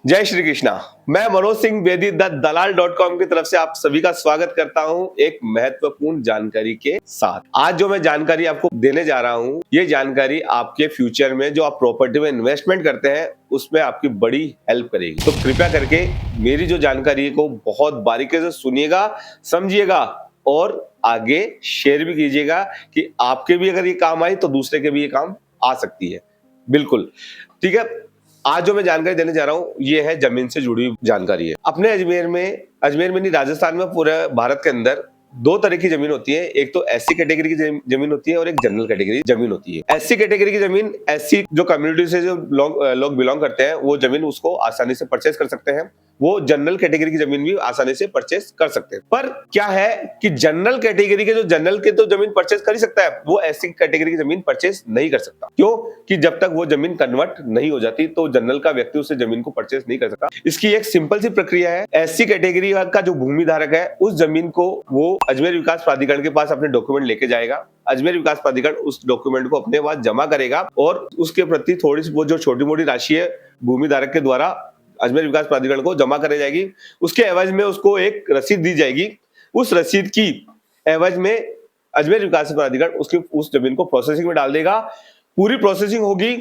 जय श्री कृष्णा। मैं मनोज सिंह बेदी द दलाल.com की तरफ से आप सभी का स्वागत करता हूं एक महत्वपूर्ण जानकारी के साथ। आज जो मैं जानकारी आपको देने जा रहा हूं, ये जानकारी आपके फ्यूचर में जो आप प्रॉपर्टी में इन्वेस्टमेंट करते हैं उसमें आपकी बड़ी हेल्प करेगी। तो कृपया करके मेरी जो जानकारी को बहुत बारीकी से सुनिएगा, समझिएगा और आगे शेयर भी कीजिएगा कि आपके भी अगर ये काम आई तो दूसरे के भी ये काम आ सकती है। बिल्कुल ठीक है। आज जो मैं जानकारी देने जा रहा हूँ ये है जमीन से जुड़ी हुई जानकारी है। अपने अजमेर में नहीं, राजस्थान में, पूरे भारत के अंदर दो तरह की जमीन होती है। एक तो एससी कैटेगरी की जमीन होती है और एक जनरल कैटेगरी जमीन होती है। एससी कैटेगरी की जमीन, एससी जो कम्युनिटी से जो लोग बिलोंग करते हैं वो जमीन उसको आसानी से परचेज कर सकते हैं। वो जनरल कैटेगरी की जमीन भी आसानी से परचेज कर सकते हैं। पर क्या है कि जनरल कैटेगरी के जनरल के तो जमीन परचेज कर ही सकता है, वो एससी कैटेगरी की जमीन परचेज नहीं कर सकता। क्यों? कि जब तक वो जमीन कन्वर्ट नहीं हो जाती तो जनरल का व्यक्ति उस जमीन को परचेज नहीं कर सकता। इसकी एक सिंपल सी प्रक्रिया है। एससी कैटेगरी का जो भूमि धारक है उस जमीन को वो अजमेर विकास प्राधिकरण के पास अपने डॉक्यूमेंट लेके जाएगा। अजमेर विकास प्राधिकरण उस डॉक्यूमेंट को अपने पास जमा करेगा और उसके प्रति थोड़ी सी वो जो छोटी मोटी राशि है भूमि धारक के द्वारा अजमेर विकास प्राधिकरण को जमा कराई जाएगी। उसके एवज में उसको एक रसीद दी जाएगी। उस रसीद की एवज में अजमेर विकास प्राधिकरण उसकी उस जमीन को प्रोसेसिंग में डाल देगा। पूरी प्रोसेसिंग होगी।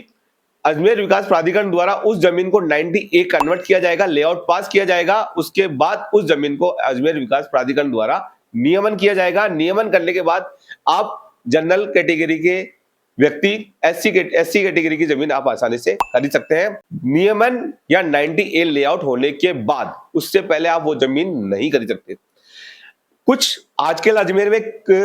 अजमेर विकास प्राधिकरण द्वारा उस जमीन को 90A कन्वर्ट किया जाएगा, लेआउट पास किया जाएगा। उसके बाद उस जमीन को अजमेर विकास प्राधिकरण द्वारा नियमन किया जाएगा। नियमन करने के बाद आप जनरल कैटेगरी के व्यक्ति एससी कैटेगरी की जमीन आप आसानी से खरीद सकते हैं। नियमन या 90A लेआउट होने के बाद, उससे पहले आप वो जमीन नहीं खरीद सकते। कुछ आजकल अजमेर में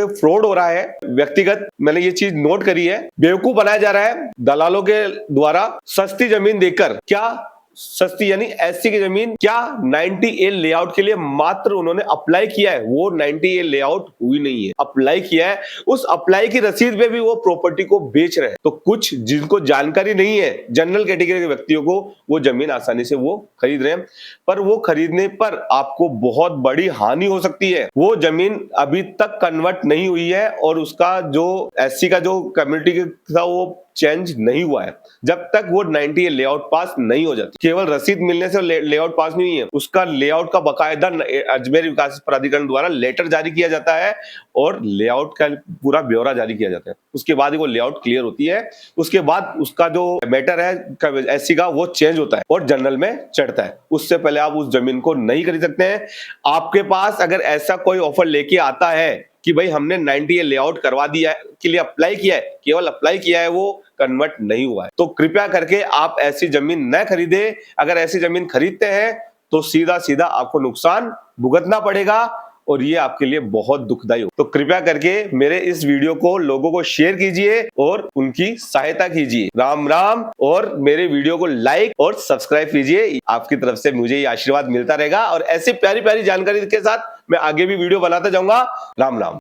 फ्रॉड हो रहा है। व्यक्तिगत मैंने ये चीज नोट करी है, बेवकूफ बनाया जा रहा है दलालों के द्वारा। सस्ती जमीन देकर, क्या सस्ती यानी एससी की जमीन, क्या 90A लेआउट के लिए मात्र उन्होंने अप्लाई किया है, वो 90A लेआउट हुई नहीं है, अप्लाई किया है। उस अप्लाई की रसीद पे भी वो प्रॉपर्टी को बेच रहे हैं। तो कुछ जिनको जानकारी नहीं है, जनरल कैटेगरी के व्यक्तियों को, वो जमीन आसानी से वो खरीद रहे हैं। पर वो खरीदने पर आपको बहुत बड़ी हानि हो सकती है। वो जमीन अभी तक कन्वर्ट नहीं हुई है और उसका जो एससी का जो कम्युनिटी था वो चेंज नहीं हुआ है। जब तक वो 90A लेआउट पास नहीं हो जाती, केवल रसीद मिलने से लेआउट पास नहीं है, उसका लेआउट का बकायदा अजमेर विकास प्राधिकरण द्वारा लेटर जारी किया जाता है और लेआउट का पूरा ब्यौरा जारी किया जाता है। उसके बाद ही वो लेआउट क्लियर होती है। उसके बाद उसका जो मैटर है एससी का वो चेंज होता है और जनरल में चढ़ता है। उससे पहले आप उस जमीन को नहीं खरीद सकते हैं। आपके पास अगर ऐसा कोई ऑफर लेके आता है कि भाई हमने 90A लेआउट करवा दिया है, के लिए अप्लाई किया है, केवल अप्लाई किया है, वो कन्वर्ट नहीं हुआ है, तो कृपया करके आप ऐसी जमीन न खरीदे। अगर ऐसी जमीन खरीदते हैं तो सीधा सीधा आपको नुकसान भुगतना पड़ेगा और ये आपके लिए बहुत दुखदायी हो। तो कृपया करके मेरे इस वीडियो को लोगों को शेयर कीजिए और उनकी सहायता कीजिए। राम राम। और मेरे वीडियो को लाइक और सब्सक्राइब कीजिए। आपकी तरफ से मुझे ये आशीर्वाद मिलता रहेगा और ऐसी प्यारी प्यारी जानकारी के साथ मैं आगे भी वीडियो बनाता जाऊंगा। राम राम।